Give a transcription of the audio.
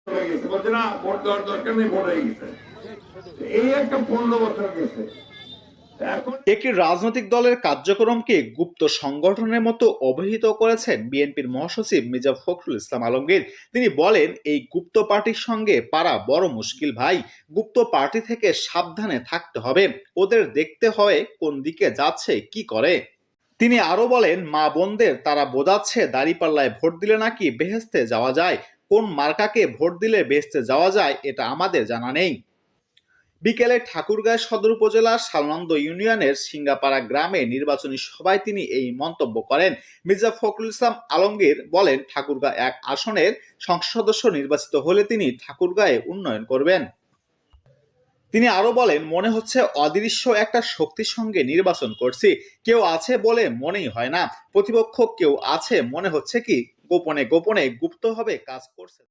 হয়ে গেছে, বলছে না ভোট দেওয়ার দরকার নেই, ভোট হয়ে গেছে। এই একটা 15 বছর গেছে। একটি রাজনৈতিক দলের কার্যক্রমকে গুপ্ত সংগঠনের মতো অভিহিত করেছেন বিএনপির মহাসচিব মির্জা ফখরুল ইসলাম আলমগীর। তিনি বলেন, এই গুপ্ত পার্টির সঙ্গে পারা বড় মুশকিল ভাই। গুপ্ত পার্টি থেকে সাবধানে থাকতে হবে, ওদের দেখতে হয় কোন দিকে যাচ্ছে, কি করে। তিনি আরো বলেন, মা বোনদের তারা বোঝাচ্ছে দাঁড়িপাল্লায় ভোট দিলে নাকি বেহেশতে যাওয়া যায়। কোন মার্কাকে ভোট দিলে বেহেশতে যাওয়া যায় এটা আমাদের জানা নেই। বিকেলে ঠাকুরগাঁও সদর উপজেলার সালনন্দ ইউনিয়নের সিঙ্গাপাড়া গ্রামে নির্বাচনী সভায় তিনি এই মন্তব্য করেন। মির্জা ফখরুল ইসলাম আলমগীর বলেন, ঠাকুরগাঁও 1 আসনের সংসদ সদস্য নির্বাচিত হলে তিনি ঠাকুরগাঁয়ে উন্নয়ন করবেন। তিনি আরো বলেন, মনে হচ্ছে অদৃশ্য একটা শক্তির সঙ্গে নির্বাচন করছি। কেউ আছে বলে মনেই হয় না, প্রতিপক্ষ কেউ আছে মনে হচ্ছে, কি গোপনে গোপনে গুপ্তভাবে কাজ করছে।